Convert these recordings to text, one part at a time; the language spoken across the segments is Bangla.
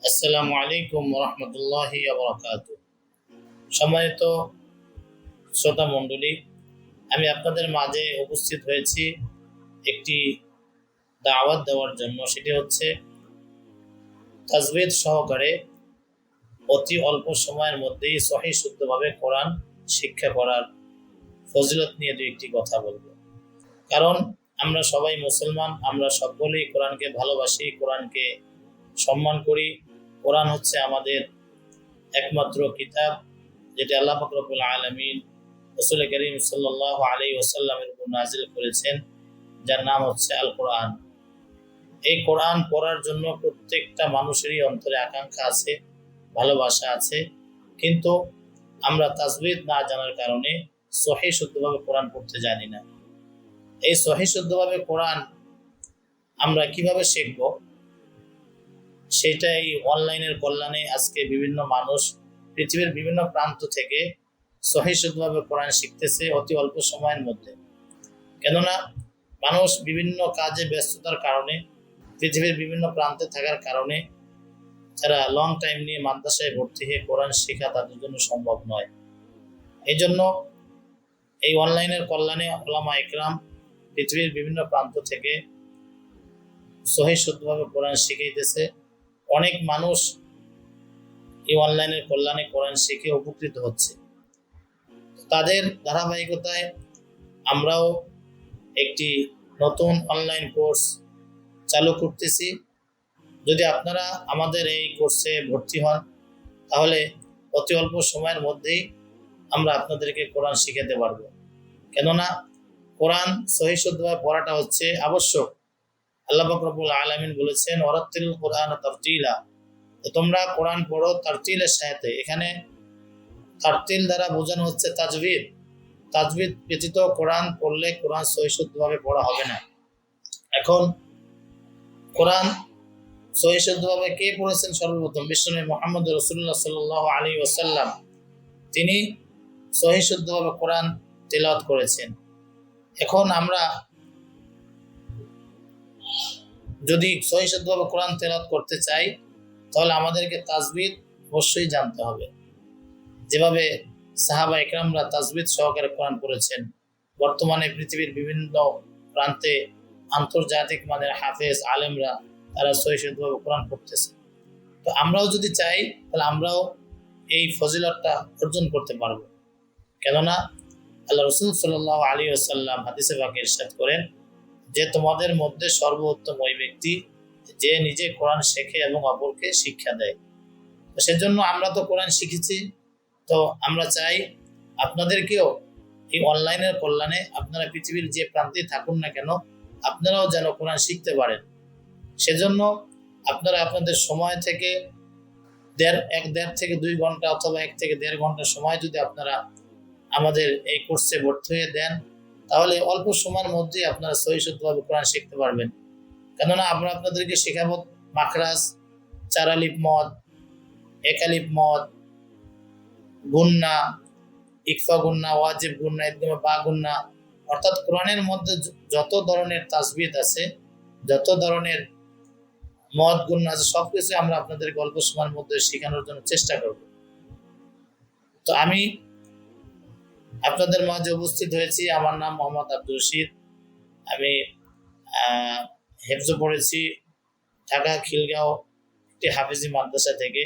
আসসালামু আলাইকুম রহমতুল্লাহি বারাকাতুহু। সম্মানিত শ্রোতা মণ্ডলী, আমি আপনাদের মাঝে উপস্থিত হয়েছি একটি দাওয়াত দেওয়ার জন্য। সেটি হচ্ছে তাজবিদ সহকারে অতি অল্প সময়ের মধ্যেই সহিহ শুদ্ধভাবে কোরআন শিক্ষা করার ফজিলত নিয়ে দুই একটি কথা বলবো। কারণ আমরা সবাই মুসলমান, আমরা সকলেই কোরআনকে ভালোবাসি, কোরআনকে সম্মান করি। কোরআন হচ্ছে আমাদের একমাত্র কিতাব, যেটি আল্লাহ পাক রব্বুল আলামিন রাসূল করিম সাল্লাল্লাহু আলাইহি ওয়াসাল্লামের উপর নাযিল করেছেন, যার নাম হচ্ছে আল কোরআন। এই কোরআন পড়ার জন্য প্রত্যেকটা মানুষেরই অন্তরে আকাঙ্ক্ষা আছে, ভালোবাসা আছে, কিন্তু আমরা তাজবিদ না জানার কারণে সহিহ শুদ্ধভাবে কোরআন পড়তে জানি না। এই সহিহ শুদ্ধভাবে কোরআন আমরা কিভাবে শিখব, সেটাই অনলাইনের কল্যাণে আজকে বিভিন্ন মানুষ পৃথিবীর বিভিন্ন প্রান্ত থেকে সহিহ শুদ্ধভাবে কোরআন শিখতেছে অতি অল্প সময়ের মধ্যে। কেননা মানুষ বিভিন্ন কাজে ব্যস্ততার কারণে, পৃথিবীর বিভিন্ন প্রান্তে থাকার কারণে যারা লং টাইম নিয়ে মাদ্রাসায় ভর্তি হয়ে কোরআন শেখা তাদের জন্য সম্ভব নয়। এই জন্য এই অনলাইনের কল্যাণে উলামা ইকরাম পৃথিবীর বিভিন্ন প্রান্ত থেকে সহিহ শুদ্ধভাবে কোরআন শিখাইতেছে। অনেক মানুষ এই অনলাইনের কল্যাণে কোরআন শিখে উপকৃত হচ্ছে। তাদের ধারাবাহিকতায় আমরাও একটি নতুন অনলাইন কোর্স চালু করতেছি। যদি আপনারা আমাদের এই কোর্সে ভর্তি হন, তাহলে অতি অল্প সময়ের মধ্যেই আমরা আপনাদেরকে কোরআন শিখাতে পারবো। কেননা কোরআন সহিহ শুদ্ধভাবে পড়াটা হচ্ছে আবশ্যক। আল্লাহ পাক রব্বুল আলামিন বলেছেন, ওয়ারাত্তিল কোরআন তারতিলা, তোমরা কোরআন পড়ো তারতিলের সাথে। এখানে তারতিল দ্বারা বোঝানো হচ্ছে তাজবিদ। তাজবিদ ব্যতীত কোরআন পড়লে কোরআন সহিহ শুদ্ধভাবে পড়া হবে না। এখন কোরআন সহিহ শুদ্ধভাবে কে পড়েছেন? সর্বপ্রথম বিশ্বনবী মুহাম্মদ রাসূলুল্লাহ সাল্লাল্লাহু আলাইহি ওয়াসাল্লাম, তিনি সহিহ শুদ্ধভাবে কোরআন তেলাওয়াত করেছেন। এখন আমরা যদি সহিহ শুদ্ধভাবে কোরআন তেলাওয়াত করতে চাই, তাহলে আমাদেরকে তাজবিদ অবশ্যই জানতে হবে। যেভাবে সাহাবা ইকরামরা তাজবিদ সহকারে কোরআন পড়েছেন, বর্তমানে পৃথিবীর বিভিন্ন প্রান্তে আন্তর্জাতিক মানের হাফেজ আলেমরা তারা সহিহ শুদ্ধভাবে কোরআন পড়তেছে। তো আমরাও যদি চাই, তাহলে আমরাও এই ফজিলতটা অর্জন করতে পারবো। কেননা আল্লাহ রাসূল সাল্লাল্লাহু আলাইহি ওয়াসাল্লাম হাদিসে পাকে ইরশাদ করেন যে, তোমাদের মধ্যে সর্বোত্তম ওই ব্যক্তি যে নিজে কোরআন শেখে এবং অপরকে শিক্ষা দেয়। তো সেজন্য আমরা তো কোরআন শিখেছি, তো আমরা চাই আপনাদেরকেও এই অনলাইনের কল্যাণে আপনারা পৃথিবীর যে প্রান্তে থাকুন না কেন, আপনারাও যেন কোরআন শিখতে পারেন। সেজন্য আপনারা আপনাদের সময় থেকে দেড় থেকে 2 ঘন্টা অথবা 1 থেকে 1.5 ঘন্টা সময় যদি আপনারা আমাদের এই কোর্সে ভর্তি হয়ে দেন, তাহলে অল্প সময়ের মধ্যেই আপনারা সহিহ শুদ্ধভাবে কোরআন শিখতে পারবেন। কেননা আমরা আপনাদেরকে শেখাবো মাখরাজ, 4 আলিফ মদ, 1 আলিফ মদ, গুন্না, ইকফা গুন্না, ওয়াজিব গুন্না, ইদগামে বা গুন্না, অর্থাৎ কোরআনের মধ্যে যত ধরনের তাসবিদ আছে, যত ধরনের মদ গুন্না আছে, সবকিছু আমরা আপনাদেরকে অল্প সময়ের মধ্যে শেখানোর জন্য চেষ্টা করব। তো আমি আপনাদের মাঝে উপস্থিত হয়েছি। আমার নাম মোহাম্মদ আব্দুর রশিদ। আমি হেফজ পড়েছি ঢাকা খিলগাঁও একটি হাফিজি মাদ্রাসা থেকে।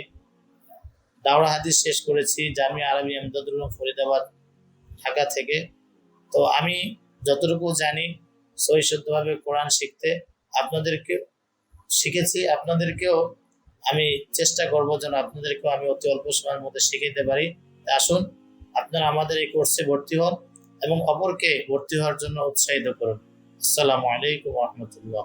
দাওরা হাদিস শেষ করেছি জামিয়া আরবিয়া ইমদাদুল উলুম ফরিদাবাদ ঢাকা থেকে। তো আমি যতটুকু জানি সহিহ শুদ্ধভাবে কোরআন শিখতে আপনাদেরকে শিখেছি, আপনাদেরকেও আমি চেষ্টা করব যেন আপনাদেরকেও আমি অতি অল্প সময়ের মধ্যে শিখাইতে পারি। আসুন আপনারা আমাদের এই কোর্সে ভর্তি হন এবং অপরকে ভর্তি হওয়ার জন্য উৎসাহিত করুন। আসসালামু আলাইকুম ওয়া রাহমাতুল্লাহ।